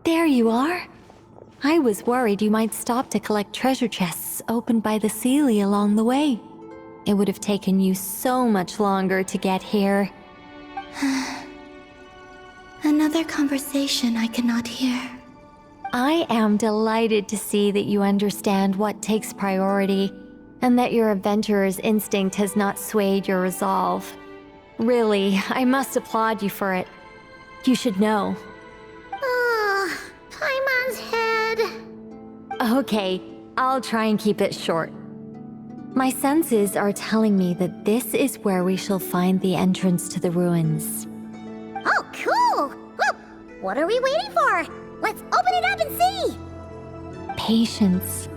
There you are. I was worried you might stop to collect treasure chests opened by the Seelie along the way. It would have taken you so much longer to get here. Another conversation I cannot hear. I am delighted to see that you understand what takes priority, and that your adventurer's instinct has not swayed your resolve. Really, I must applaud you for it. You should know. Paimon's head. Okay, I'll try and keep it short. My senses are telling me that this is where we shall find the entrance to the ruins. Oh, cool! Well, what are we waiting for? Let's open it up and see! Patience.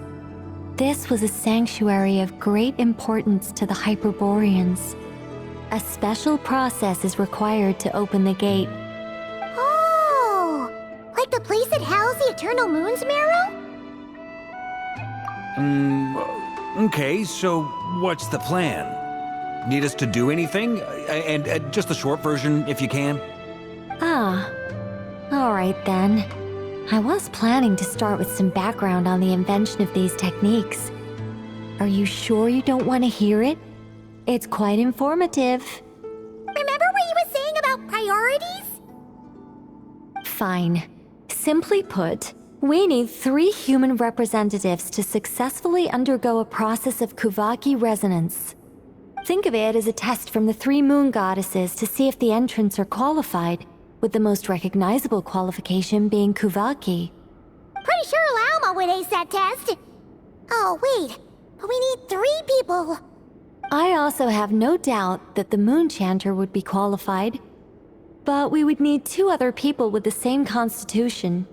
This was a sanctuary of great importance to the Hyperboreans. A special process is required to open the gate. Oh! Like the place that housed the Eternal Moon's Marrow? Okay, so what's the plan? Need us to do anything? And just the short version, if you can. Ah, all right then. I was planning to start with some background on the invention of these techniques. Are you sure you don't want to hear it? It's quite informative. Remember what you were saying about priorities? Fine. Simply put, we need 3 human representatives to successfully undergo a process of Kuvaki resonance. Think of it as a test from the 3 moon goddesses to see if the entrants are qualified, with the most recognizable qualification being Kuvaki. Pretty sure Lauma would ace that test. Oh, wait. But we need 3 people. I also have no doubt that the Moon Chanter would be qualified, but we would need 2 other people with the same constitution.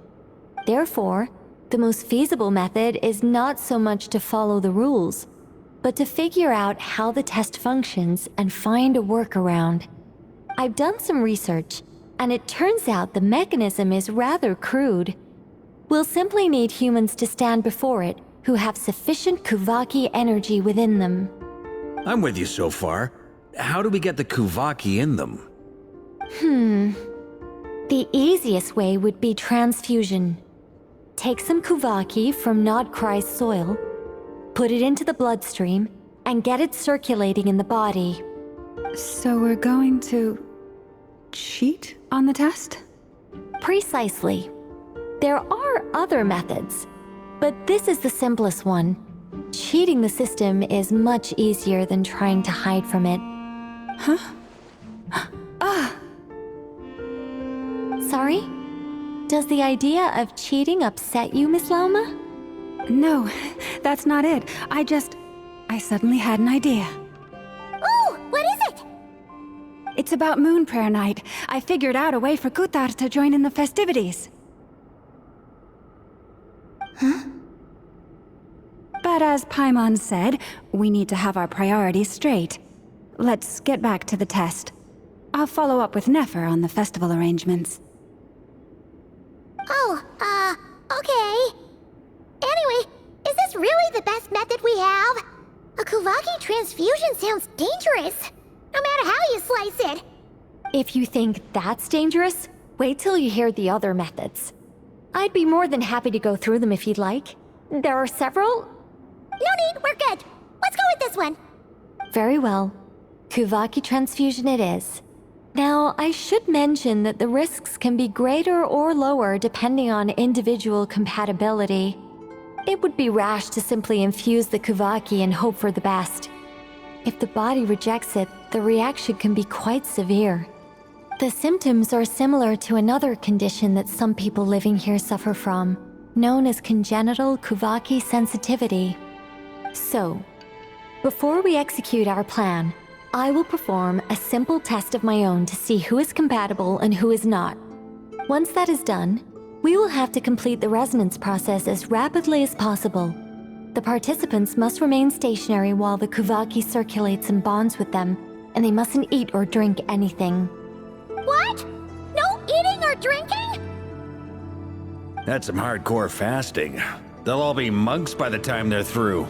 Therefore, the most feasible method is not so much to follow the rules, but to figure out how the test functions and find a workaround. I've done some research, and it turns out the mechanism is rather crude. We'll simply need humans to stand before it who have sufficient Kuvaki energy within them. I'm with you so far. How do we get the Kuvaki in them? The easiest way would be transfusion. Take some Kuvaki from Nodkrai's soil, put it into the bloodstream, and get it circulating in the body. So we're going to cheat on the test? Precisely. There are other methods, but this is the simplest one. Cheating the system is much easier than trying to hide from it. Huh? Sorry? Does the idea of cheating upset you, Miss Lauma? No, that's not it. I suddenly had an idea. Ooh, what is it? It's about Moon Prayer Night. I figured out a way for Kutar to join in the festivities. Huh? But as Paimon said, we need to have our priorities straight. Let's get back to the test. I'll follow up with Nefer on the festival arrangements. Oh, okay. Anyway, is this really the best method we have? A Kuvaki transfusion sounds dangerous, no matter how you slice it. If you think that's dangerous, wait till you hear the other methods. I'd be more than happy to go through them if you'd like. There are several. No need, we're good. Let's go with this one. Very well. Kuvaki transfusion it is. Now, I should mention that the risks can be greater or lower depending on individual compatibility. It would be rash to simply infuse the Kuvaki and hope for the best. If the body rejects it, the reaction can be quite severe. The symptoms are similar to another condition that some people living here suffer from, known as congenital Kuvaki sensitivity. So, before we execute our plan, I will perform a simple test of my own to see who is compatible and who is not. Once that is done, we will have to complete the resonance process as rapidly as possible. The participants must remain stationary while the Kuvaki circulates and bonds with them, and they mustn't eat or drink anything. What? No eating or drinking? That's some hardcore fasting. They'll all be monks by the time they're through.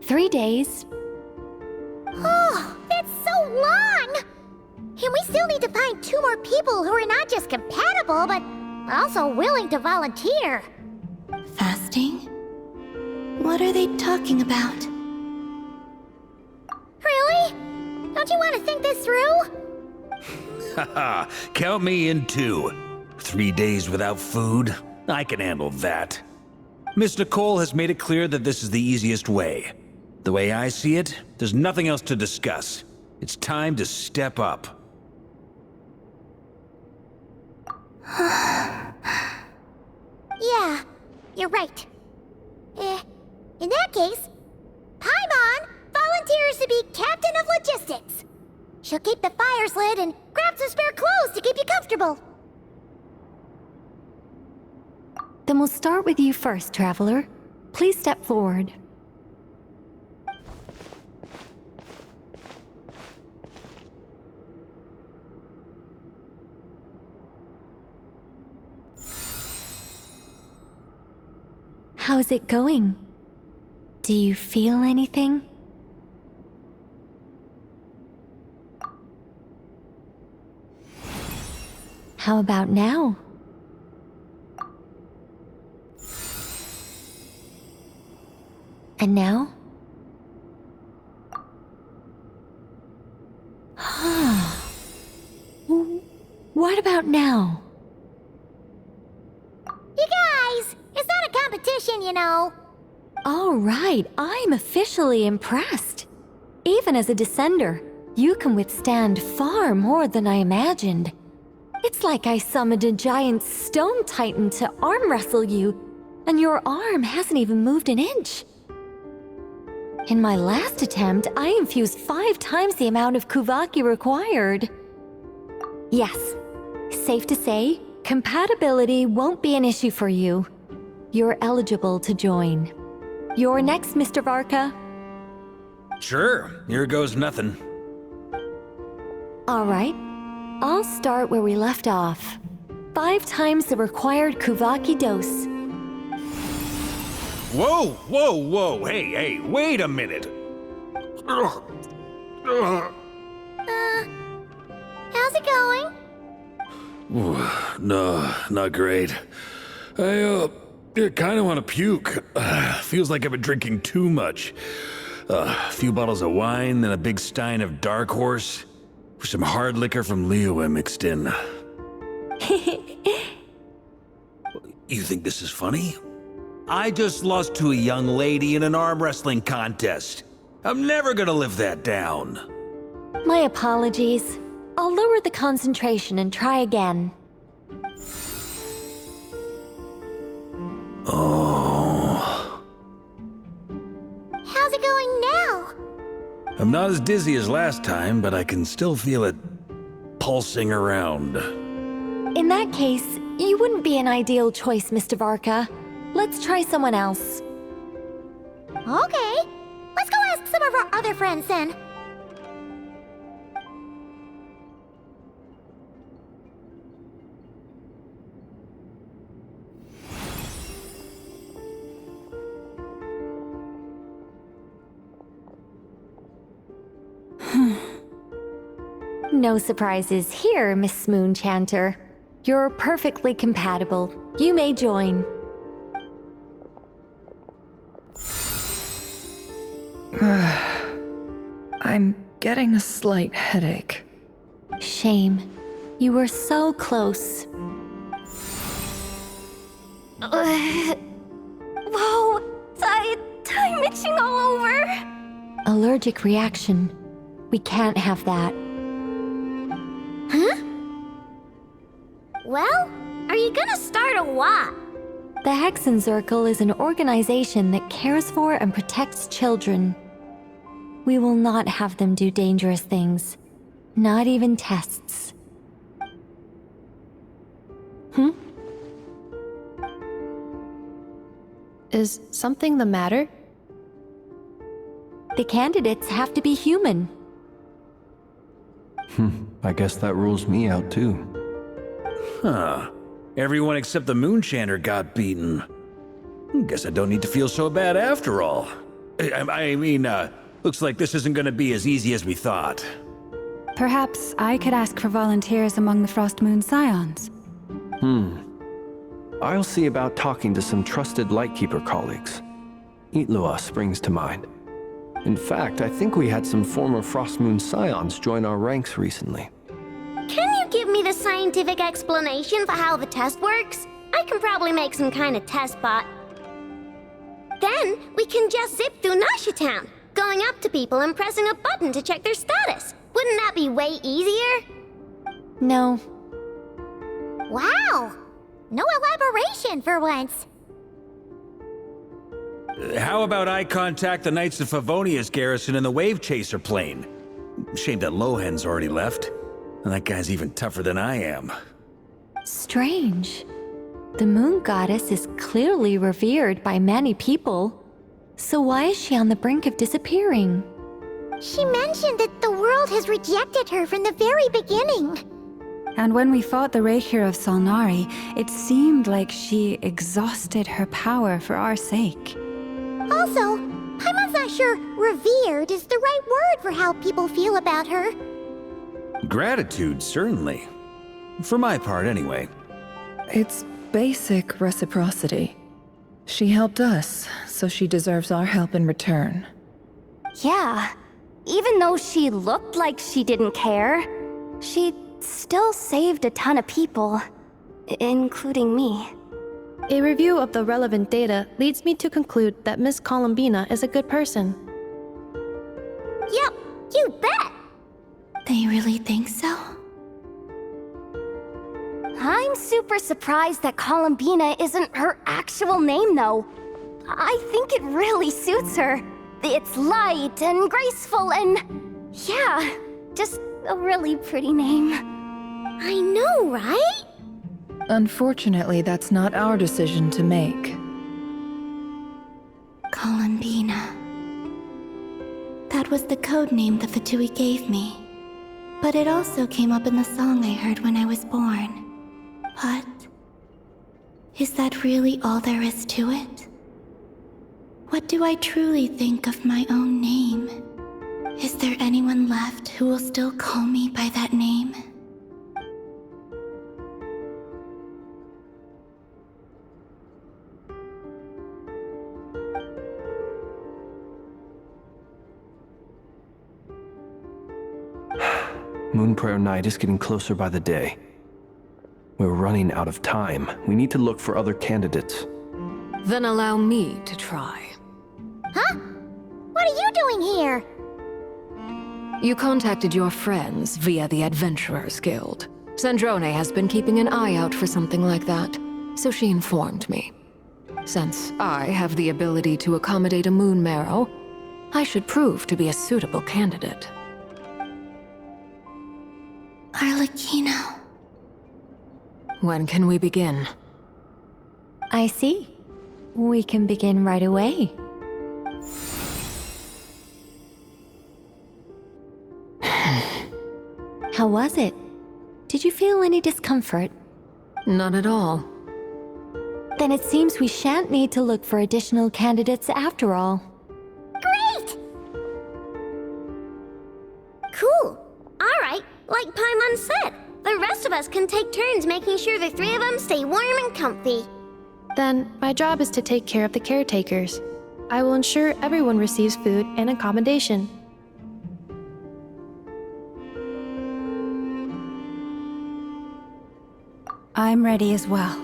3 days. Oh, that's so long! And we still need to find 2 more people who are not just compatible, but also willing to volunteer. Fasting? What are they talking about? Really? Don't you want to think this through? Haha, count me in too. 3 days without food? I can handle that. Miss Nicole has made it clear that this is the easiest way. The way I see it, there's nothing else to discuss. It's time to step up. Yeah, you're right. In that case, Paimon volunteers to be captain of logistics. She'll keep the fires lit and grab some spare clothes to keep you comfortable. Then we'll start with you first, Traveler. Please step forward. How's it going? Do you feel anything? How about now? And now? What about now? You guys, it's not a competition, you know. All right, I'm officially impressed. Even as a descender, you can withstand far more than I imagined. It's like I summoned a giant stone titan to arm wrestle you, and your arm hasn't even moved an inch. In my last attempt, I infused 5 times the amount of Kuvaki required. Yes, safe to say, compatibility won't be an issue for you. You're eligible to join. You're next, Mr. Varka. Sure, here goes nothing. All right, I'll start where we left off. 5 times the required Kuvaki dose. Whoa, whoa, whoa, hey, wait a minute. How's it going? No, not great. I kind of want to puke. Feels like I've been drinking too much. A few bottles of wine, then a big stein of Dark Horse, with some hard liquor from Liyue mixed in. You think this is funny? I just lost to a young lady in an arm wrestling contest. I'm never gonna live that down. My apologies. I'll lower the concentration and try again. Oh. How's it going now? I'm not as dizzy as last time, but I can still feel it pulsing around. In that case, you wouldn't be an ideal choice, Mr. Varka. Let's try someone else. Okay, let's go ask some of our other friends then. No surprises here, Miss Moonchanter. You're perfectly compatible. You may join. I'm getting a slight headache. Shame. You were so close. Whoa, I'm itching all over. Allergic reaction. We can't have that. Huh? Well, are you gonna start a what? The Hexenzirkel is an organization that cares for and protects children. We will not have them do dangerous things. Not even tests. Is something the matter? The candidates have to be human. I guess that rules me out too. Huh. Everyone except the Moonchanter got beaten. Guess I don't need to feel so bad after all. I mean, looks like this isn't gonna be as easy as we thought. Perhaps I could ask for volunteers among the Frost Moon Scions. I'll see about talking to some trusted Lightkeeper colleagues. Itlua springs to mind. In fact, I think we had some former Frost Moon Scions join our ranks recently. Can you give me the scientific explanation for how the test works? I can probably make some kind of test bot. Then we can just zip through Nasha Town, going up to people and pressing a button to check their status. Wouldn't that be way easier? No. Wow! No elaboration for once. How about I contact the Knights of Favonia's garrison in the Wave Chaser plane? Shame that Lohan's already left. And that guy's even tougher than I am. Strange. The moon goddess is clearly revered by many people. So why is she on the brink of disappearing? She mentioned that the world has rejected her from the very beginning. And when we fought the Rakhir of Salnari, it seemed like she exhausted her power for our sake. Also, Paimon's not sure revered is the right word for how people feel about her. Gratitude, certainly. For my part, anyway. It's basic reciprocity. She helped us, so she deserves our help in return. Yeah. Even though she looked like she didn't care, she still saved a ton of people, including me. A review of the relevant data leads me to conclude that Miss Columbina is a good person. Yep, you bet! They really think so? I'm super surprised that Columbina isn't her actual name, though. I think it really suits her. It's light and graceful and... yeah, just a really pretty name. I know, right? Unfortunately, that's not our decision to make. Columbina. That was the code name the Fatui gave me. But it also came up in the song I heard when I was born. But... is that really all there is to it? What do I truly think of my own name? Is there anyone left who will still call me by that name? Moon Prayer Night is getting closer by the day. We're running out of time. We need to look for other candidates. Then allow me to try. Huh? What are you doing here? You contacted your friends via the Adventurers Guild. Sandrone has been keeping an eye out for something like that, so she informed me. Since I have the ability to accommodate a moon marrow, I should prove to be a suitable candidate. Arlecchino. When can we begin? I see. We can begin right away. How was it? Did you feel any discomfort? Not at all. Then it seems we shan't need to look for additional candidates after all. Great! Cool. Alright, like Paimon said, the rest of us can take turns making sure the three of them stay warm and comfy. Then, my job is to take care of the caretakers. I will ensure everyone receives food and accommodation. I'm ready as well.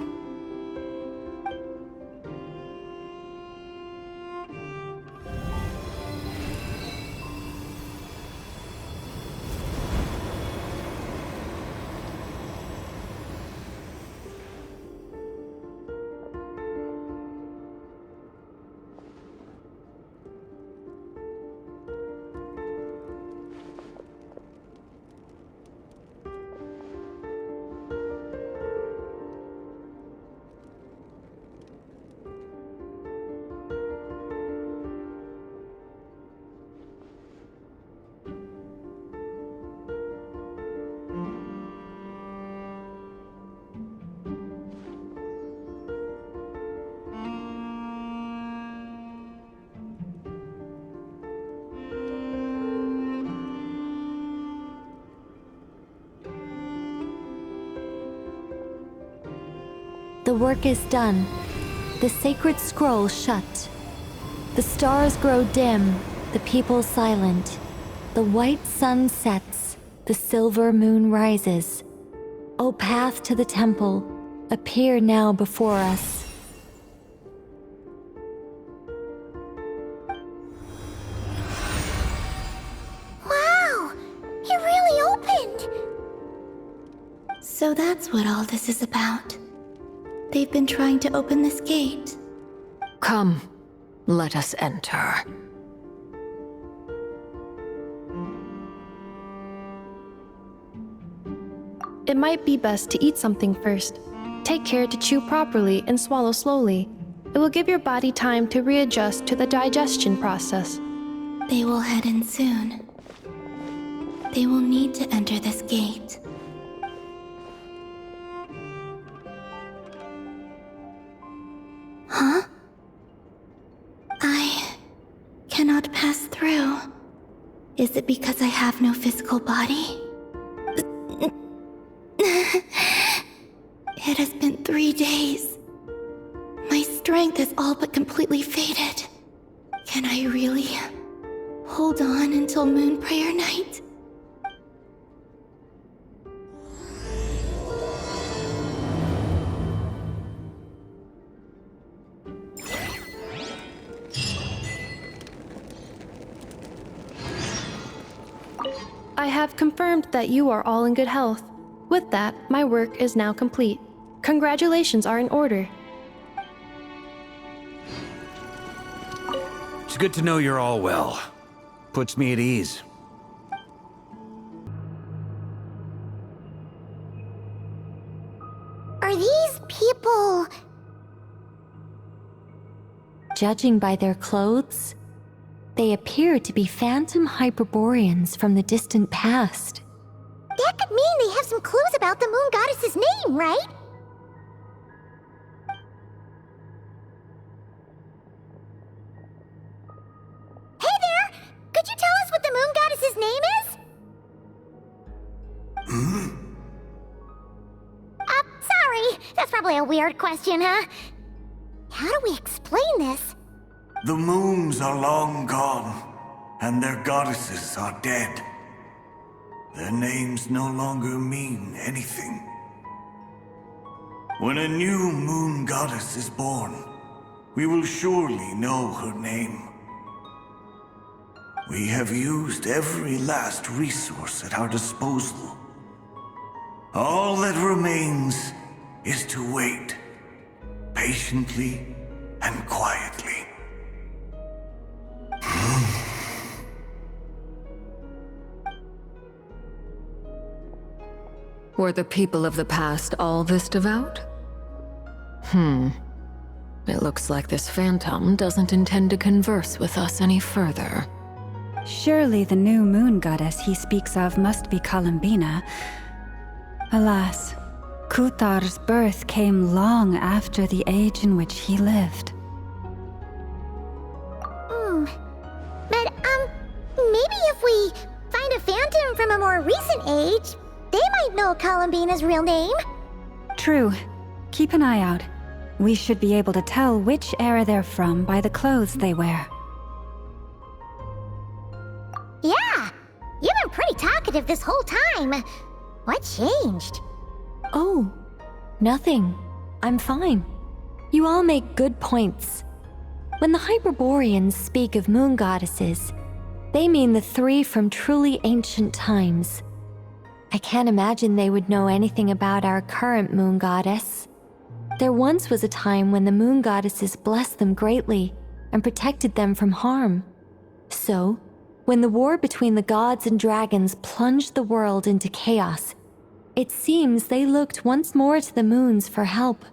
The work is done. The sacred scroll shut. The stars grow dim, the people silent. The white sun sets, the silver moon rises. O path to the temple, appear now before us. Wow! It really opened! So that's what all this is about. They've been trying to open this gate. Come, let us enter. It might be best to eat something first. Take care to chew properly and swallow slowly. It will give your body time to readjust to the digestion process. They will head in soon. They will need to enter this gate. Huh? I cannot pass through. Is it because I have no physical body? It has been 3 days. My strength is all but completely faded. Can I really hold on until Moon Prayer Night? I have confirmed that you are all in good health. With that, my work is now complete. Congratulations are in order. It's good to know you're all well. Puts me at ease. Are these people... Judging by their clothes, they appear to be phantom Hyperboreans from the distant past. That could mean they have some clues about the moon goddess's name, right? Hey there! Could you tell us what the moon goddess's name is? Sorry. That's probably a weird question, huh? How do we explain this? The moons are long gone, and their goddesses are dead. Their names no longer mean anything. When a new moon goddess is born, we will surely know her name. We have used every last resource at our disposal. All that remains is to wait, patiently and quietly. Were the people of the past all this devout? It looks like this phantom doesn't intend to converse with us any further. Surely the new moon goddess he speaks of must be Columbina. Alas, Kuthar's birth came long after the age in which he lived. But, maybe if we find a phantom from a more recent age, they might know Columbina's real name. True. Keep an eye out. We should be able to tell which era they're from by the clothes they wear. Yeah, you've been pretty talkative this whole time. What changed? Oh, nothing. I'm fine. You all make good points. When the Hyperboreans speak of moon goddesses, they mean the 3 from truly ancient times. I can't imagine they would know anything about our current moon goddess. There once was a time when the moon goddesses blessed them greatly and protected them from harm. So, when the war between the gods and dragons plunged the world into chaos, it seems they looked once more to the moons for help,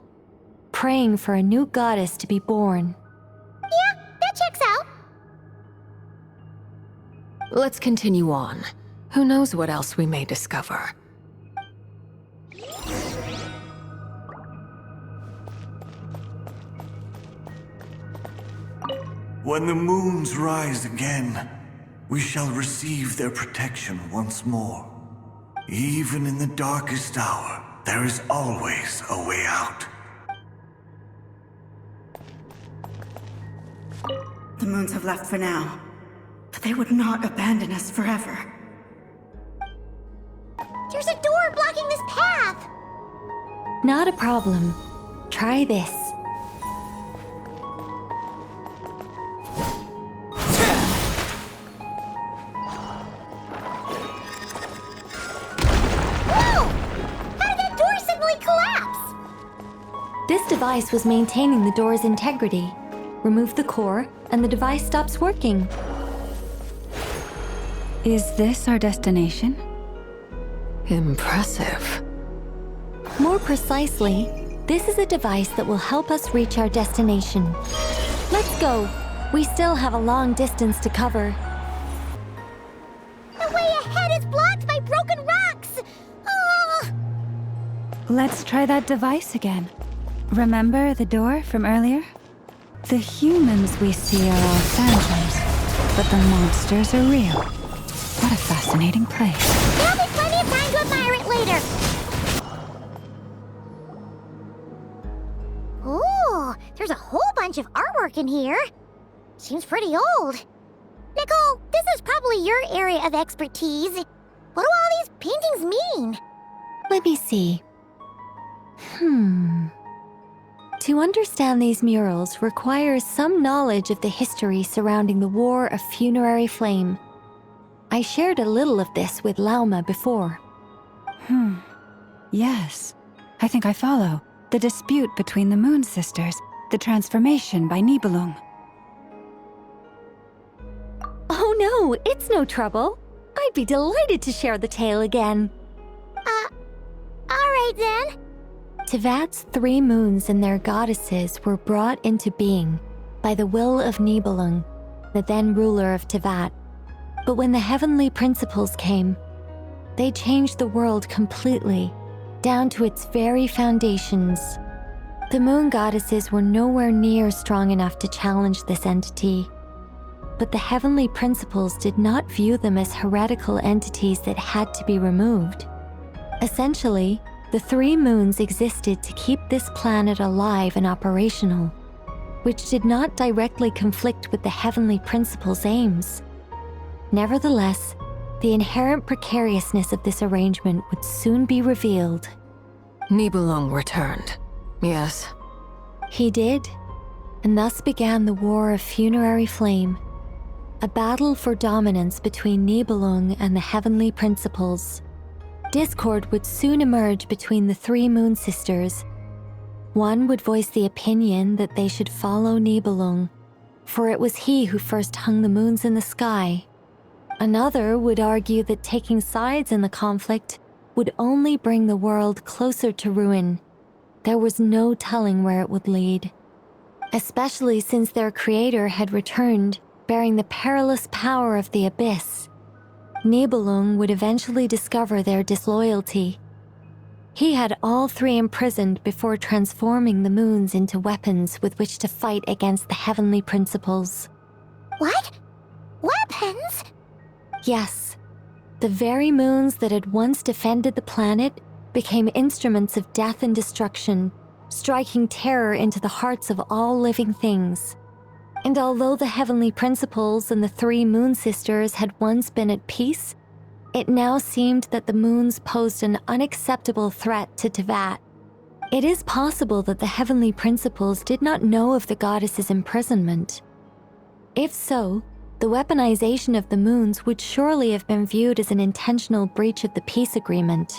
praying for a new goddess to be born. Yeah, that checks out. Let's continue on. Who knows what else we may discover? When the moons rise again, we shall receive their protection once more. Even in the darkest hour, there is always a way out. the moons have left for now. But they would not abandon us forever. There's a door blocking this path! Not a problem. Try this. Whoa! How did that door suddenly collapse? This device was maintaining the door's integrity. Remove the core, and the device stops working. Is this our destination? Impressive. More precisely, this is a device that will help us reach our destination. Let's go. We still have a long distance to cover. The way ahead is blocked by broken rocks! Oh! Let's try that device again. Remember the door from earlier? The humans we see are all phantoms, but the monsters are real. What a fascinating place. There'll be plenty of time to admire it later! Ooh, there's a whole bunch of artwork in here. Seems pretty old. Nicole, this is probably your area of expertise. What do all these paintings mean? Let me see. To understand these murals requires some knowledge of the history surrounding the War of Funerary Flame. I shared a little of this with Lauma before. Yes. I think I follow. The dispute between the Moon Sisters, the transformation by Nibelung. Oh no, it's no trouble. I'd be delighted to share the tale again. Alright then. Tevat's 3 moons and their goddesses were brought into being by the will of Nibelung, the then ruler of Tevat. But when the heavenly principles came, they changed the world completely, down to its very foundations. The moon goddesses were nowhere near strong enough to challenge this entity. But the heavenly principles did not view them as heretical entities that had to be removed. Essentially, the 3 moons existed to keep this planet alive and operational, which did not directly conflict with the heavenly principles' aims. Nevertheless, the inherent precariousness of this arrangement would soon be revealed. Nibelung returned. Yes. He did, and thus began the War of Funerary Flame, a battle for dominance between Nibelung and the heavenly principles. Discord would soon emerge between the 3 Moon Sisters. One would voice the opinion that they should follow Nibelung, for it was he who first hung the moons in the sky. Another would argue that taking sides in the conflict would only bring the world closer to ruin. There was no telling where it would lead, especially since their creator had returned, bearing the perilous power of the abyss. Nibelung would eventually discover their disloyalty. He had all 3 imprisoned before transforming the moons into weapons with which to fight against the heavenly principles. What? Weapons? Yes, the very moons that had once defended the planet became instruments of death and destruction, striking terror into the hearts of all living things. And although the heavenly principles and the 3 Moon Sisters had once been at peace, it now seemed that the moons posed an unacceptable threat to Tevat. It is possible that the heavenly principles did not know of the goddess's imprisonment. If so, the weaponization of the moons would surely have been viewed as an intentional breach of the peace agreement.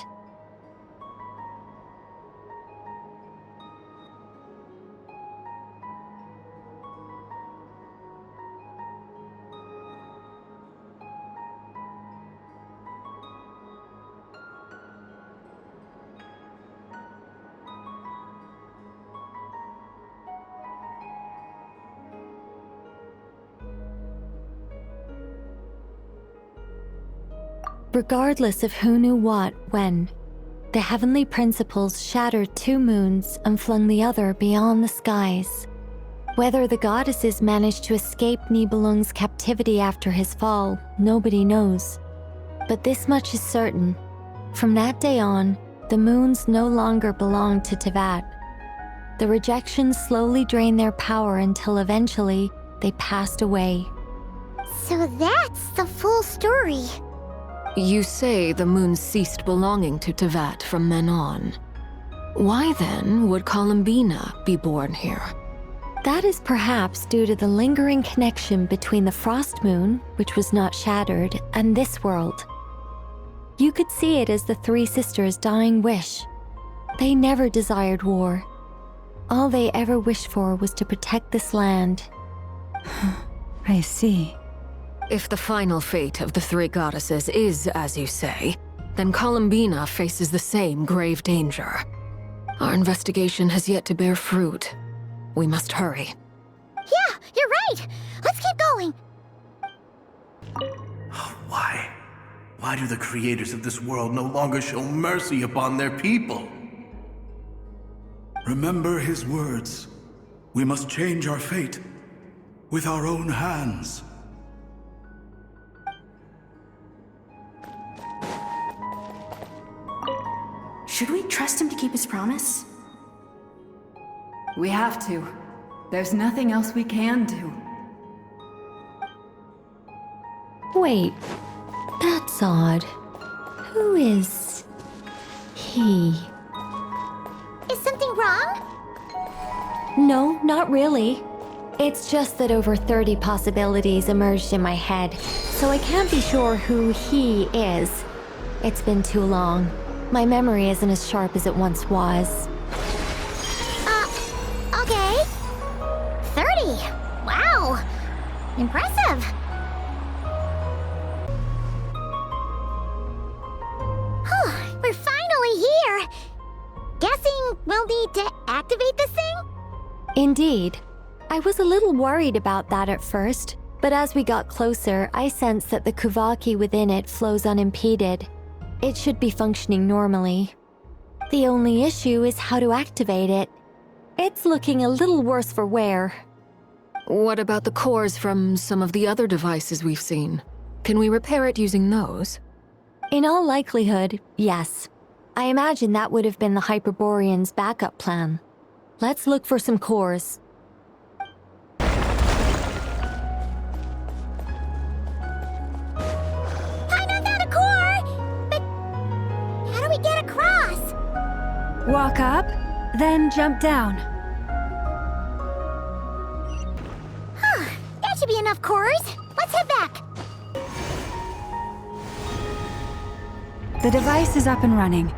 Regardless of who knew what, when, the heavenly principles shattered 2 moons and flung the other beyond the skies. Whether the goddesses managed to escape Nibelung's captivity after his fall, nobody knows. But this much is certain. From that day on, the moons no longer belonged to Tevat. The rejection slowly drained their power until eventually, they passed away. So that's the full story. You say the moon ceased belonging to Tevat from then on. Why then would Columbina be born here? That is perhaps due to the lingering connection between the frost moon, which was not shattered, and this world. You could see it as the three sisters' dying wish. They never desired war. All they ever wished for was to protect this land. I see. If the final fate of the three goddesses is as you say, then Columbina faces the same grave danger. Our investigation has yet to bear fruit. We must hurry. Yeah, you're right. Let's keep going. Why? Why do the creators of this world no longer show mercy upon their people? Remember his words. We must change our fate with our own hands. Should we trust him to keep his promise? We have to. There's nothing else we can do. Wait, that's odd. Who is he? Is something wrong? No, not really. It's just that over 30 possibilities emerged in my head, so I can't be sure who he is. It's been too long. My memory isn't as sharp as it once was. Okay. 30. Wow. Impressive. We're finally here. Guessing we'll need to activate this thing? Indeed. I was a little worried about that at first, but as we got closer, I sensed that the Kuvaki within it flows unimpeded. It should be functioning normally. The only issue is how to activate it. It's looking a little worse for wear. What about the cores from some of the other devices we've seen? Can we repair it using those? In all likelihood, yes. I imagine that would have been the Hyperborean's backup plan. Let's look for some cores. Paimon found a core! But how do we get across? Walk up, then jump down. That should be enough cores. Let's head back. The device is up and running.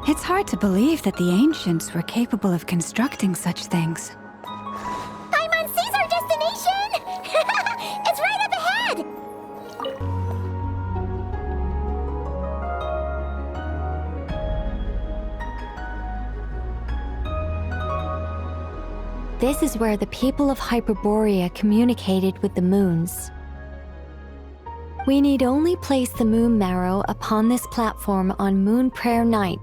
It's hard to believe that the ancients were capable of constructing such things. Paimon sees our destination! It's right up ahead! This is where the people of Hyperborea communicated with the moons. We need only place the moon marrow upon this platform on Moon Prayer Night,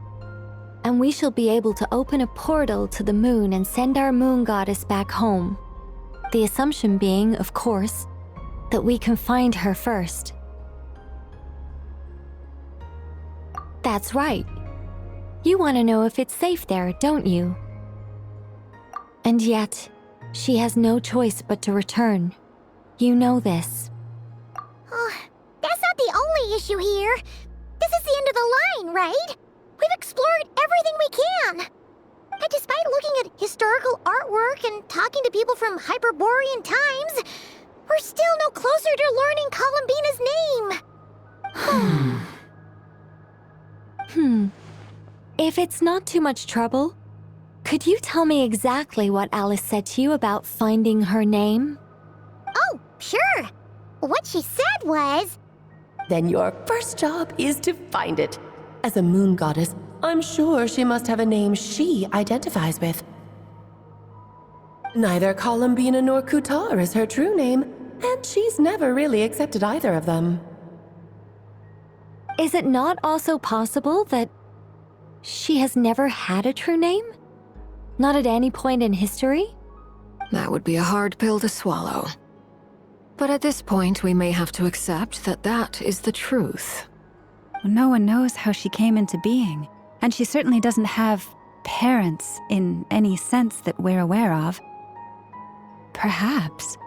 and we shall be able to open a portal to the moon and send our moon goddess back home. The assumption being, of course, that we can find her first. That's right. You want to know if it's safe there, don't you? And yet, she has no choice but to return. You know this. That's not the only issue here. This is the end of the line, right? We've explored everything we can. And despite looking at historical artwork and talking to people from Hyperborean times, we're still no closer to learning Columbina's name. If it's not too much trouble, could you tell me exactly what Alice said to you about finding her name? Oh, sure. What she said was... Then your first job is to find it. As a moon goddess, I'm sure she must have a name she identifies with. Neither Columbina nor Kutar is her true name, and she's never really accepted either of them. Is it not also possible that she has never had a true name? Not at any point in history? That would be a hard pill to swallow. But at this point, we may have to accept that that is the truth. No one knows how she came into being, and she certainly doesn't have parents in any sense that we're aware of. Perhaps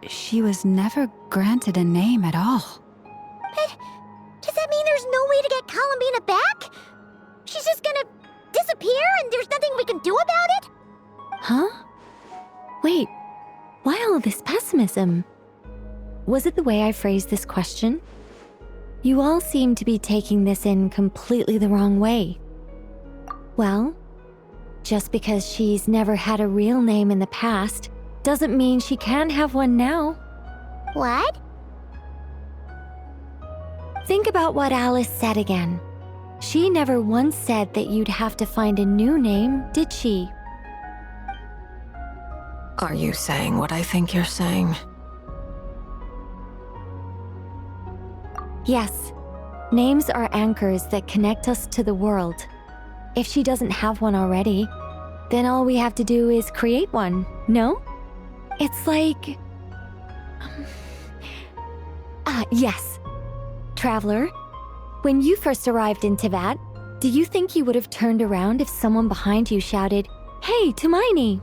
she was never granted a name at all. But does that mean there's no way to get Columbina back? She's just gonna disappear and there's nothing we can do about it? Huh? Wait, why all this pessimism? Was it the way I phrased this question? You all seem to be taking this in completely the wrong way. Well, just because she's never had a real name in the past doesn't mean she can't have one now. What? Think about what Alice said again. She never once said that you'd have to find a new name, did she? Are you saying what I think you're saying? Yes. Names are anchors that connect us to the world. If she doesn't have one already, then all we have to do is create one, no? It's like... yes. Traveler, when you first arrived in Teyvat, do you think you would have turned around if someone behind you shouted, "Hey, Tumaini"?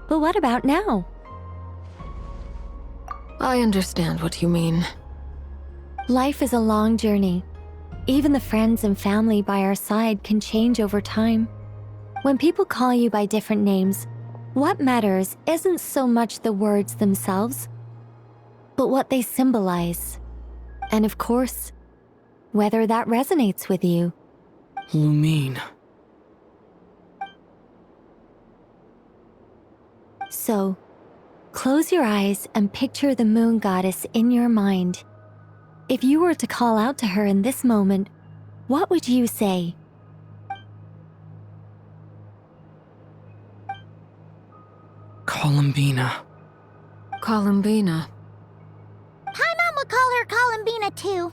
But what about now? I understand what you mean. Life is a long journey. Even the friends and family by our side can change over time. When people call you by different names, what matters isn't so much the words themselves, but what they symbolize. And of course, whether that resonates with you. Lumine. So, close your eyes and picture the moon goddess in your mind. If you were to call out to her in this moment, what would you say? Columbina. Columbina. Paimon would call her Columbina too.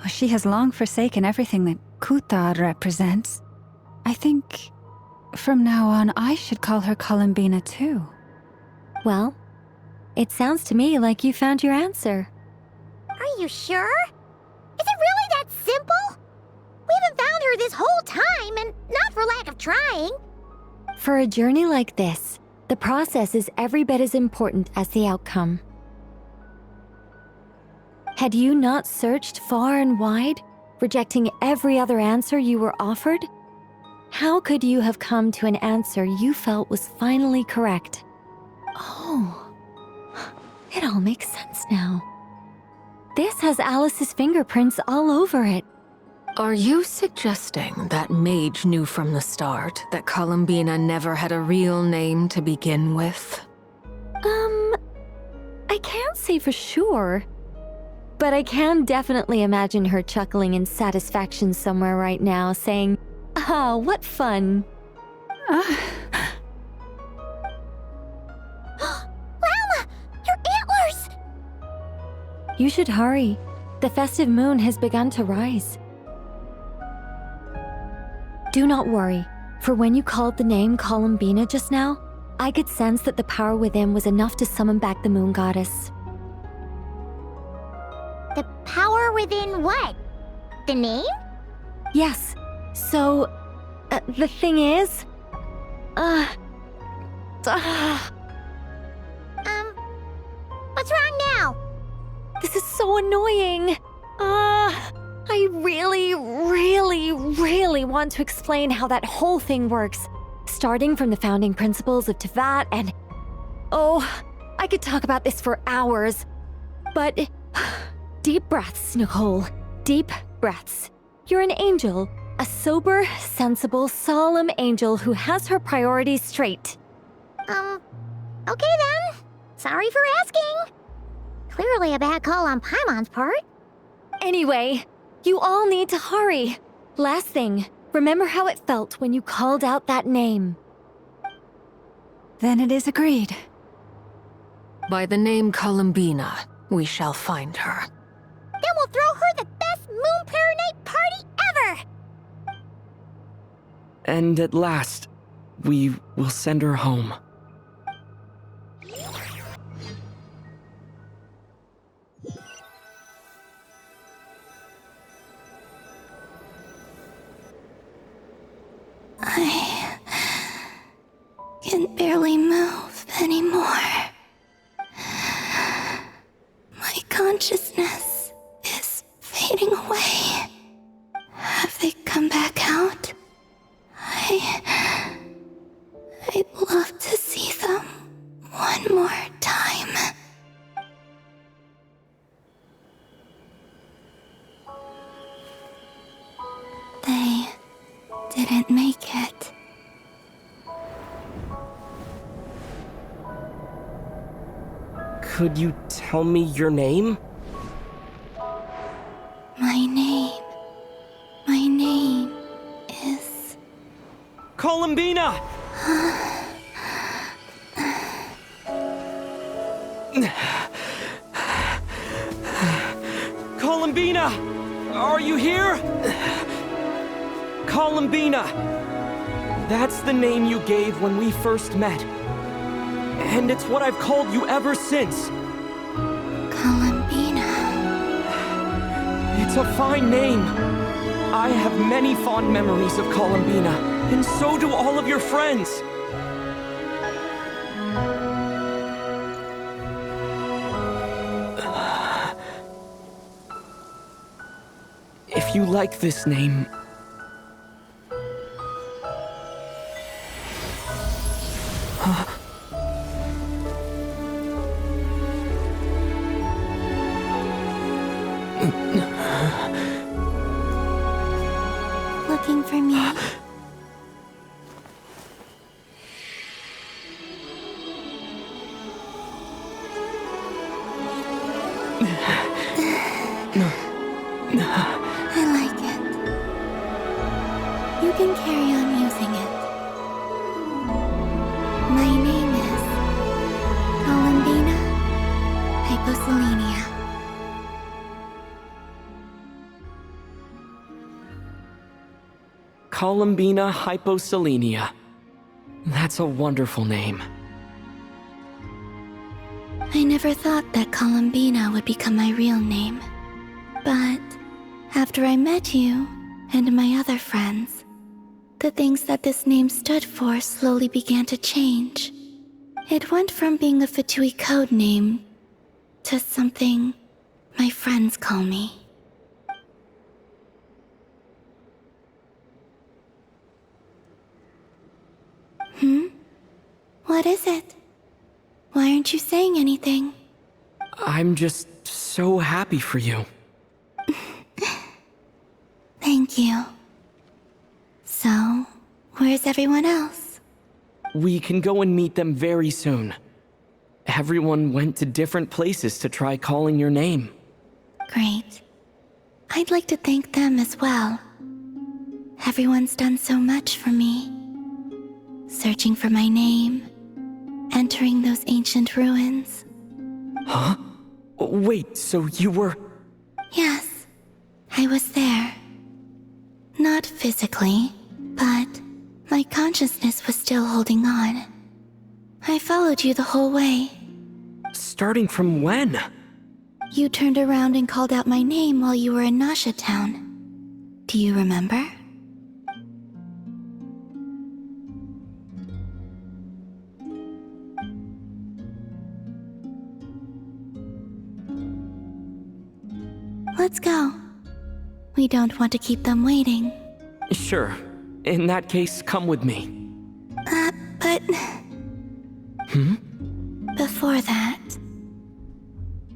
She has long forsaken everything that Kuthar represents. I think from now on I should call her Columbina too. Well, it sounds to me like you found your answer. Are you sure? Is it really that simple? We haven't found her this whole time, and not for lack of trying. For a journey like this, the process is every bit as important as the outcome. Had you not searched far and wide, rejecting every other answer you were offered? How could you have come to an answer you felt was finally correct? Oh, it all makes sense now. This has Alice's fingerprints all over it. Are you suggesting that Mage knew from the start that Columbina never had a real name to begin with? I can't say for sure. But I can definitely imagine her chuckling in satisfaction somewhere right now, saying, "Ah, what fun." Llama! Your antlers! You should hurry. The festive moon has begun to rise. Do not worry, for when you called the name Columbina just now, I could sense that the power within was enough to summon back the moon goddess. The power within what? The name? Yes. So, the thing is... What's wrong now? This is so annoying. I really want to explain how that whole thing works. Starting from the founding principles of Teyvat and... Oh, I could talk about this for hours. But... Deep breaths, Nicole. Deep breaths. You're an angel. A sober, sensible, solemn angel who has her priorities straight. Okay then. Sorry for asking. Clearly a bad call on Paimon's part. Anyway, you all need to hurry. Last thing, remember how it felt when you called out that name. Then it is agreed. By the name Columbina, we shall find her. Then we'll throw her the best Moon Para Night party ever! And at last, we will send her home. I can barely move anymore. like it. Could you tell me your name? My name is... Columbina! Columbina! Are you here? Columbina! That's the name you gave when we first met. And it's what I've called you ever since. Columbina. It's a fine name. I have many fond memories of Columbina, and so do all of your friends. If you like this name... Looking for me? I like it. You can carry on using it. My name is Columbina Hyposelenia. Columbina Hyposelenia. That's a wonderful name. I never thought that Columbina would become my real name. But after I met you and my other friends, the things that this name stood for slowly began to change. It went from being a Fatui code name to something my friends call me. What is it? Why aren't you saying anything? I'm just so happy for you. Thank you. So, where's everyone else? We can go and meet them very soon. Everyone went to different places to try calling your name. Great. I'd like to thank them as well. Everyone's done so much for me. Searching for my name, entering those ancient ruins. Huh? Wait, so you were... Yes, I was there. Not physically, but my consciousness was still holding on. I followed you the whole way. Starting from when? You turned around and called out my name while you were in Nasha Town. Do you remember? Let's go. We don't want to keep them waiting. Sure. In that case, come with me. But... Before that...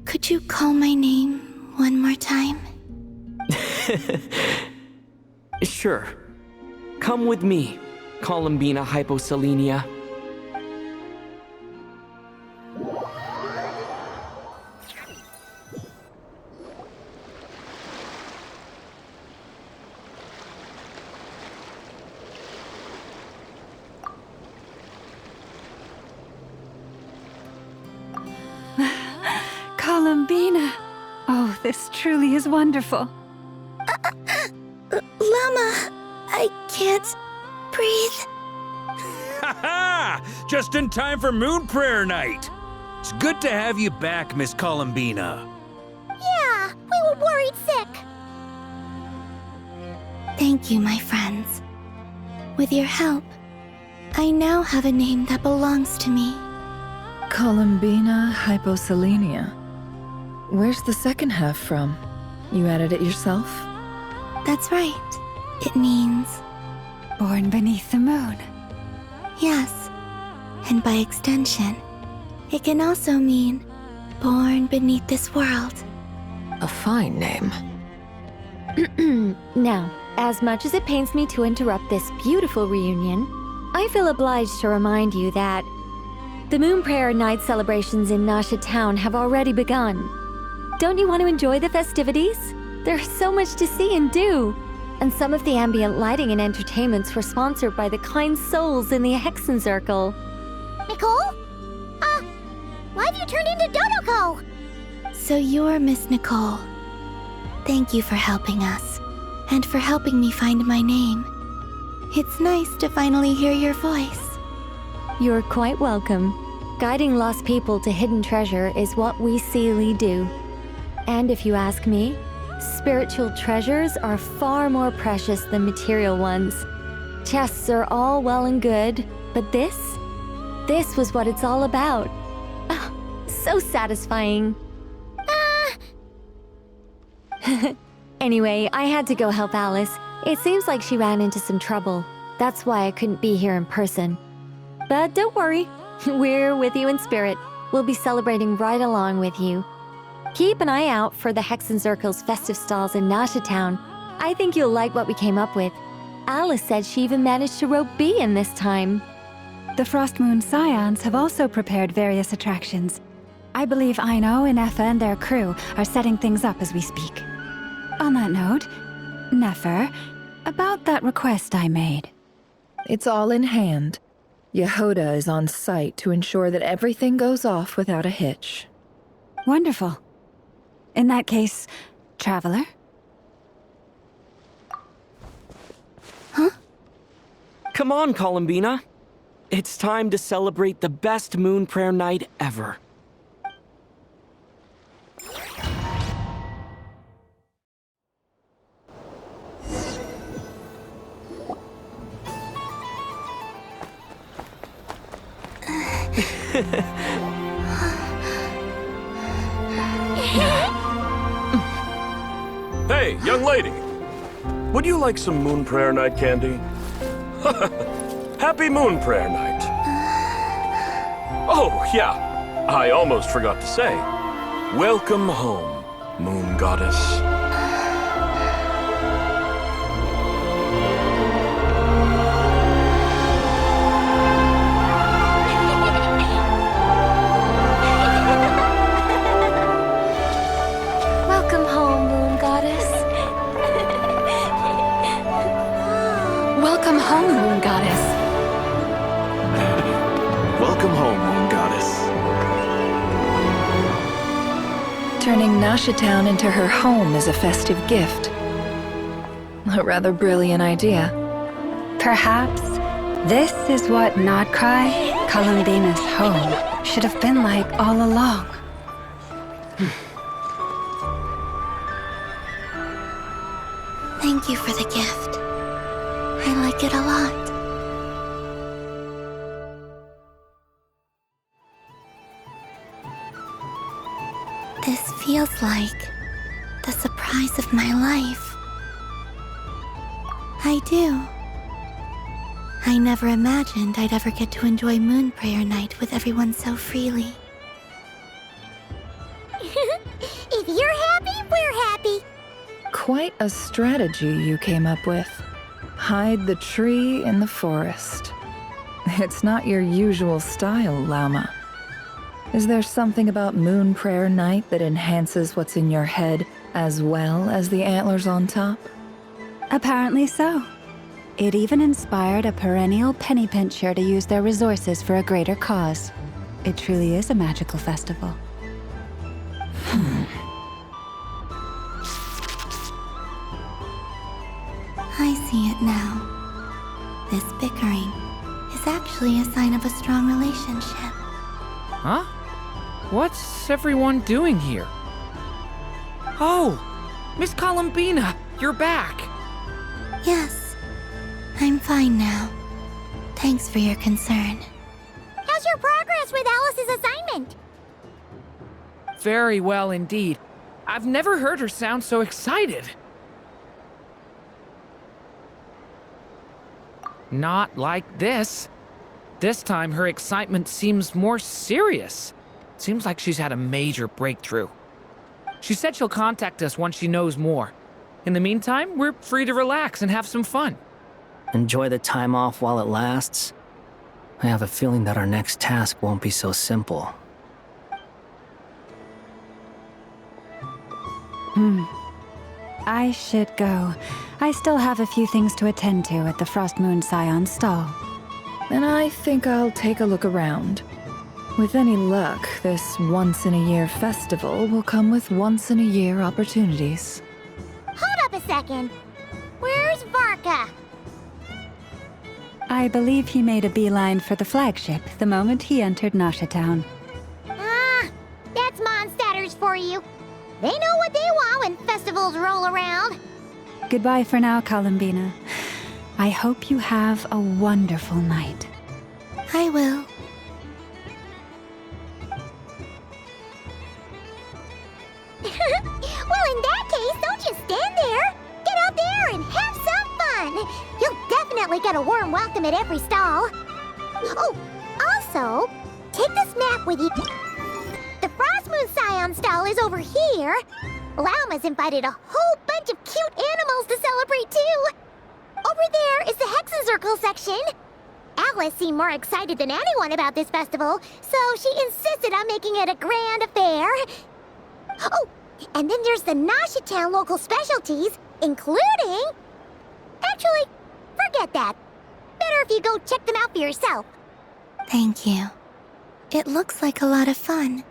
Could you call my name one more time? Sure. Come with me, Columbina Hyposelenia. Columbina! Oh, this truly is wonderful. Llama! I can't breathe. Ha ha! Just in time for Moon Prayer Night! It's good to have you back, Miss Columbina. Yeah, we were worried sick. Thank you, my friends. With your help, I now have a name that belongs to me. Columbina Hyposelenia. Where's the second half from? You added it yourself? That's right. It means... Born beneath the moon. Yes. And by extension, it can also mean born beneath this world. A fine name. Now, As much as it pains me to interrupt this beautiful reunion, I feel obliged to remind you that the Moon Prayer Night celebrations in Nasha Town have already begun. Don't you want to enjoy the festivities? There's so much to see and do. And some of the ambient lighting and entertainments were sponsored by the kind souls in the Hexen Circle. Nicole? Why have you turned into Dodoko? So you're Miss Nicole. Thank you for helping us, and for helping me find my name. It's nice to finally hear your voice. You're quite welcome. Guiding lost people to hidden treasure is what we Seelie do. And if you ask me, spiritual treasures are far more precious than material ones. Chests are all well and good, but this was what it's all about. Ah, so satisfying. Anyway, I had to go help Alice. It seems like she ran into some trouble. That's why I couldn't be here in person. But don't worry, we're with you in spirit. We'll be celebrating right along with you. Keep an eye out for the Hexen Circle's festive stalls in Nasha Town. I think you'll like what we came up with. Alice said she even managed to rope B in this time. The Frost Moon Scions have also prepared various attractions. I believe Aino, Ineffa, and their crew are setting things up as we speak. On that note, Nefer, about that request I made. It's all in hand. Yehoda is on site to ensure that everything goes off without a hitch. Wonderful. In that case, Traveler? Huh? Come on, Columbina. It's time to celebrate the best Moon Prayer Night ever. Hey, young lady. Would you like some Moon Prayer Night candy? Happy Moon Prayer Night. Oh, yeah. I almost forgot to say. Welcome home, Moon Goddess. Welcome home, Moon Goddess. Welcome home, Moon Goddess. Welcome home, Moon Goddess. Turning Nasha Town into her home is a festive gift. A rather brilliant idea. Perhaps this is what Nodcry, Columbina's home, should have been like all along. Thank you for the gift. I like it a lot. This feels like the surprise of my life. I do. I never imagined I'd ever get to enjoy Moon Prayer Night with everyone so freely. If you're happy, we're happy. Quite a strategy you came up with. Hide the tree in the forest. It's not your usual style, Llama. Is there something about Moon Prayer Night that enhances what's in your head as well as the antlers on top? Apparently so. It even inspired a perennial penny pincher to use their resources for a greater cause. It truly is a magical festival. I see it now. This bickering is actually a sign of a strong relationship. Huh? What's everyone doing here? Oh! Miss Columbina, you're back! Yes, I'm fine now. Thanks for your concern. How's your progress with Alice's assignment? Very well indeed. I've never heard her sound so excited. Not like this. This time her excitement seems more serious. Seems like she's had a major breakthrough. She said she'll contact us once she knows more. In the meantime, we're free to relax and have some fun. Enjoy the time off while it lasts. I have a feeling that our next task won't be so simple. I should go. I still have a few things to attend to at the Frost Moon Scion's stall. Then I think I'll take a look around. With any luck, this once-in-a-year festival will come with once-in-a-year opportunities. Hold up a second. Where's Varka? I believe he made a beeline for the flagship the moment he entered Nasha Town. Ah, that's Mondstadters for you. They know what they want when festivals roll around. Goodbye for now, Columbina. I hope you have a wonderful night. I will. Well, in that case, don't just stand there. Get out there and have some fun. You'll definitely get a warm welcome at every stall. Oh, also, take this map with you. The Frostmoon Scion stall is over here. Lauma's invited a whole bunch of cute animals to celebrate, too. Over there is the Hexencircle section. Alice seemed more excited than anyone about this festival, so she insisted on making it a grand affair. Oh, and then there's the Nasha Town local specialties, including... Actually, forget that. Better if you go check them out for yourself. Thank you. It looks like a lot of fun.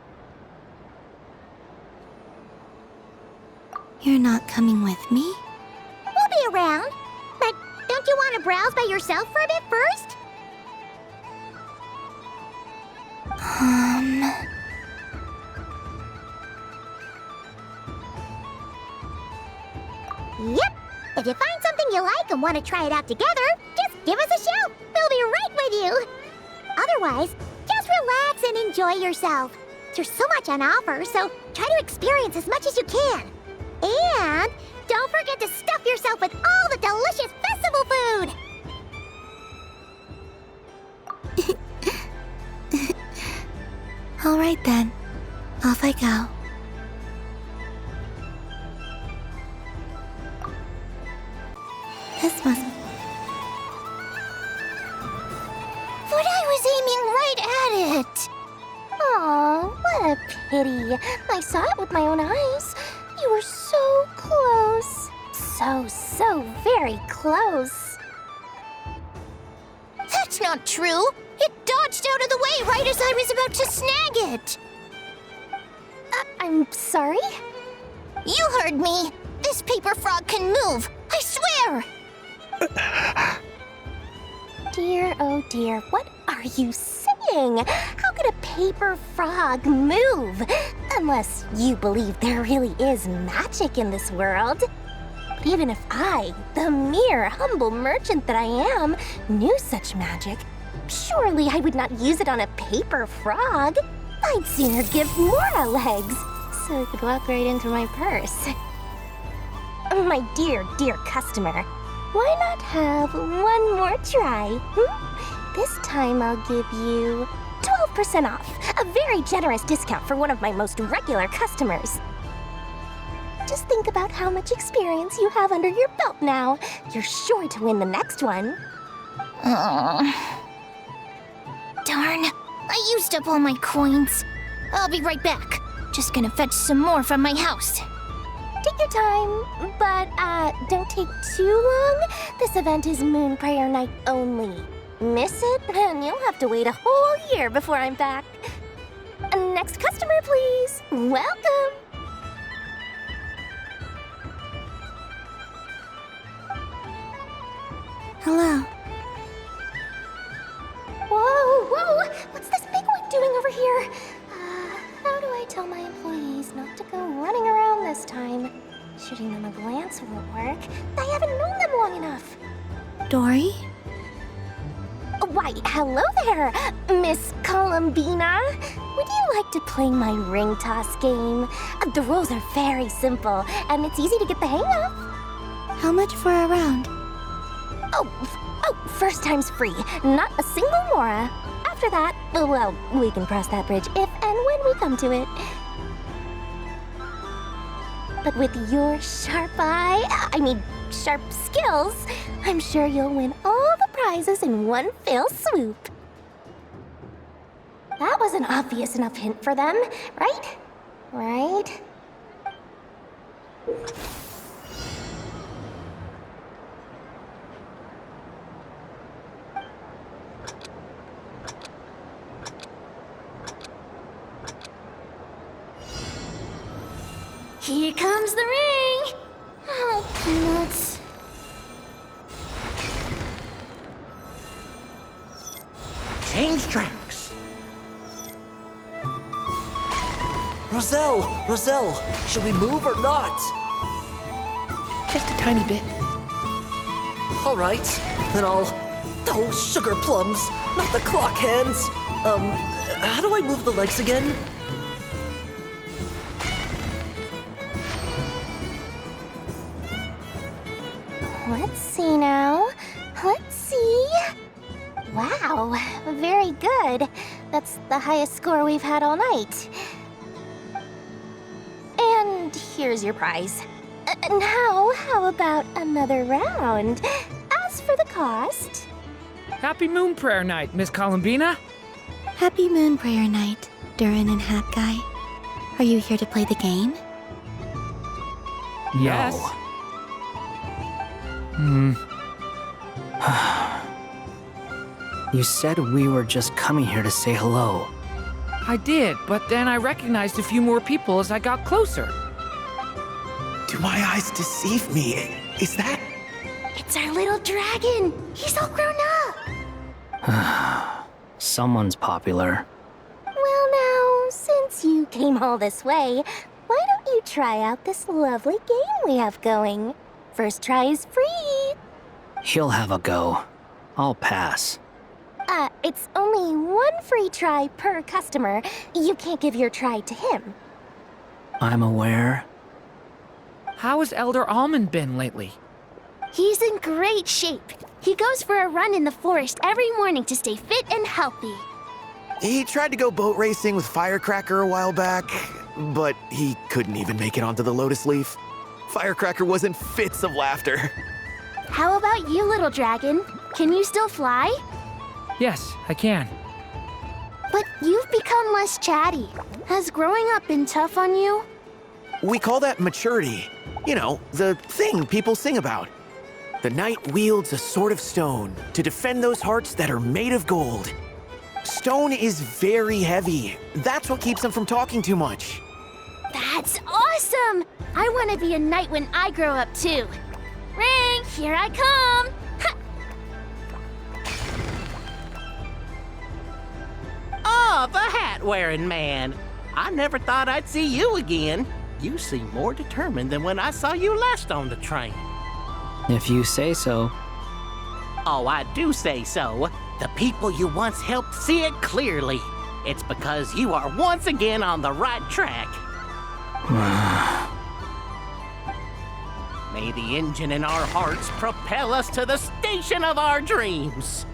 You're not coming with me? We'll be around. But don't you want to browse by yourself for a bit first? Yep. If you find something you like and want to try it out together, just give us a shout. We'll be right with you. Otherwise, just relax and enjoy yourself. There's so much on offer, so try to experience as much as you can. And don't forget to stuff yourself with all the delicious festival food. All right then. Off I go. This must... But I was aiming right at it. Aw, what a pity. I saw it with my own eyes. You were so close. So very close. That's not true. It dodged out of the way right as I was about to snag it. I'm sorry? You heard me. This paper frog can move. I swear. Dear, oh dear, what are you saying? How could a paper frog move? Unless you believe there really is magic in this world. But even if I, the mere humble merchant that I am, knew such magic, surely I would not use it on a paper frog. I'd sooner give Mora legs, so it could walk right into my purse. My dear, dear customer, why not have one more try? This time I'll give you 12% off, a very generous discount for one of my most regular customers. Just think about how much experience you have under your belt now. You're sure to win the next one. Darn, I used up all my coins. I'll be right back. Just gonna fetch some more from my house. Take your time, but don't take too long. This event is Moon Prayer Night only. Miss it, and you'll have to wait a whole year before I'm back. Next customer, please. Welcome. Hello. Whoa! What's this bigwig doing over here? How do I tell my employees not to go running around this time? Shooting them a glance won't work. I haven't known them long enough. Dory? Why, hello there, Miss Columbina. Would you like to play my ring toss game? The rules are very simple, and it's easy to get the hang of. How much for a round? Oh, first time's free. Not a single mora. After that, well, we can cross that bridge if and when we come to it. But with your sharp sharp skills, I'm sure you'll win all the prizes in one fell swoop. That was an obvious enough hint for them, right? Right? Here comes the ring! Oh, peanuts. Change tracks. Roselle, should we move or not? Just a tiny bit. All right, then I'll... Oh, sugar plums, not the clock hands. How do I move the legs again? Let's see now. Let's see. Wow, very good. That's the highest score we've had all night. And here's your prize. Now, how about another round? As for the cost... Happy Moon Prayer Night, Miss Columbina. Happy Moon Prayer Night, Durin and Hat Guy. Are you here to play the game? Yes. You said we were just coming here to say hello. I did, but then I recognized a few more people as I got closer. Do my eyes deceive me? Is that... It's our little dragon! He's all grown up! Someone's popular. Well now, since you came all this way, why don't you try out this lovely game we have going? First try is free! He'll have a go. I'll pass. It's only one free try per customer. You can't give your try to him. I'm aware. How has Elder Almond been lately? He's in great shape. He goes for a run in the forest every morning to stay fit and healthy. He tried to go boat racing with Firecracker a while back, but he couldn't even make it onto the Lotus Leaf. Firecracker was in fits of laughter. How about you, little dragon? Can you still fly? Yes, I can. But you've become less chatty. Has growing up been tough on you? We call that maturity. You know, the thing people sing about. The knight wields a sword of stone to defend those hearts that are made of gold. Stone is very heavy. That's what keeps them from talking too much. That's awesome! I want to be a knight when I grow up too. Ring, here I come! Ha! Oh, the hat-wearing man. I never thought I'd see you again. You seem more determined than when I saw you last on the train. If you say so. Oh, I do say so. The people you once helped see it clearly. It's because you are once again on the right track. May the engine in our hearts propel us to the station of our dreams.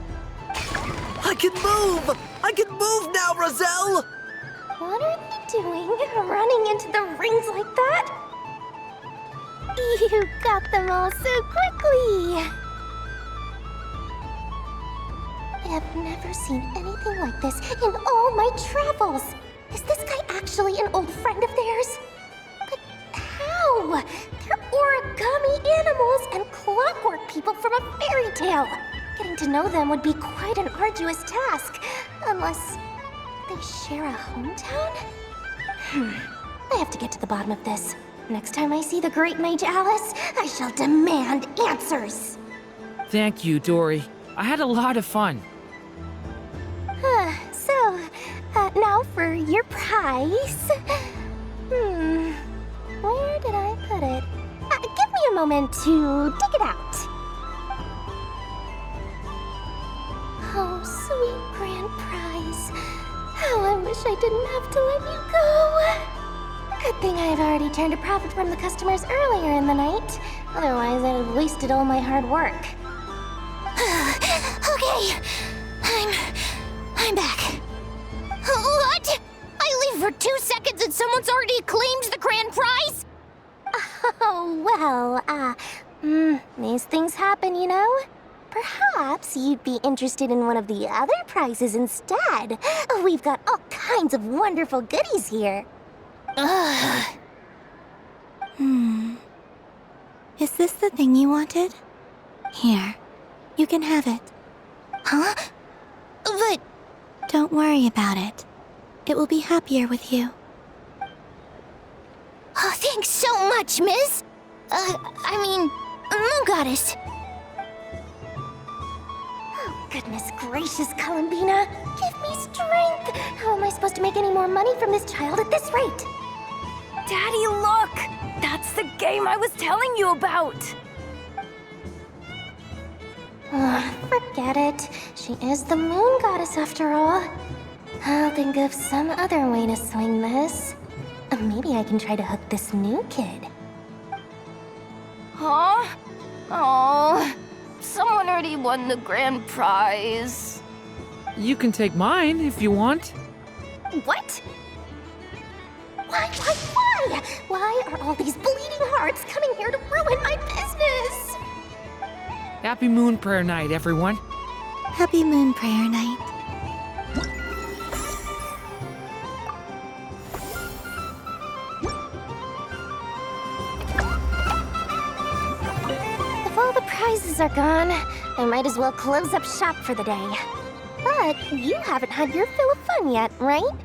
I can move! I can move now, Roselle! What are you doing, running into the rings like that? You got them all so quickly! I have never seen anything like this in all my travels. Is this guy actually an old friend of theirs? But how? They're origami animals and clockwork people from a fairy tale. Getting to know them would be quite an arduous task, unless they share a hometown? I have to get to the bottom of this. Next time I see the Great Mage Alice, I shall demand answers. Thank you, Dory. I had a lot of fun. Now for your prize. Where did I put it? Give me a moment to dig it out. Oh, sweet grand prize. How I wish I didn't have to let you go. Good thing I've already turned a profit from the customers earlier in the night. Otherwise, I'd have wasted all my hard work. Okay, I'm back. What? I leave for 2 seconds and someone's already claimed the grand prize? These things happen, you know? Perhaps you'd be interested in one of the other prizes instead. We've got all kinds of wonderful goodies here. Is this the thing you wanted? Here, you can have it. Huh? But... Don't worry about it. It will be happier with you. Oh, thanks so much, miss! Moon Goddess! Oh, goodness gracious, Columbina! Give me strength! How am I supposed to make any more money from this child at this rate? Daddy, look! That's the game I was telling you about! Forget it. She is the Moon Goddess after all. I'll think of some other way to swing this. Maybe I can try to hook this new kid. Huh? Oh, someone already won the grand prize. You can take mine if you want. What? Why? Why are all these bleeding hearts coming here to ruin my business? Happy Moon Prayer Night, everyone. Happy Moon Prayer Night. If all the prizes are gone, I might as well close up shop for the day. But you haven't had your fill of fun yet, right?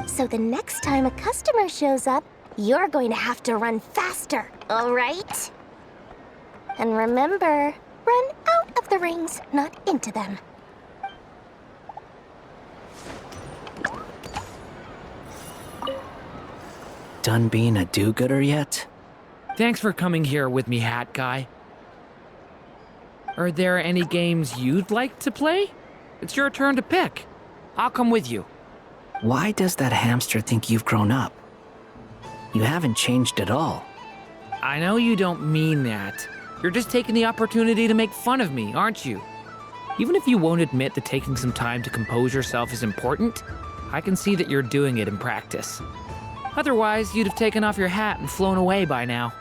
So the next time a customer shows up, you're going to have to run faster, all right? And remember, run out of the rings, not into them. Done being a do-gooder yet? Thanks for coming here with me, Hat Guy. Are there any games you'd like to play? It's your turn to pick. I'll come with you. Why does that hamster think you've grown up? You haven't changed at all. I know you don't mean that. You're just taking the opportunity to make fun of me, aren't you? Even if you won't admit that taking some time to compose yourself is important, I can see that you're doing it in practice. Otherwise, you'd have taken off your hat and flown away by now.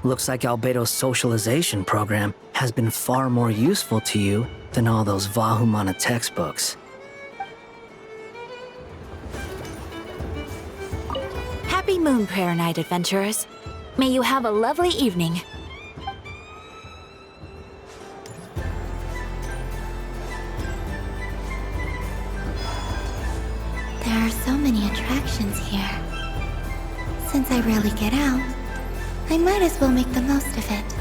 Looks like Albedo's socialization program has been far more useful to you than all those Vahumana textbooks. Happy Moon Prayer Night, adventurers. May you have a lovely evening. There are so many attractions here. Since I rarely get out, I might as well make the most of it.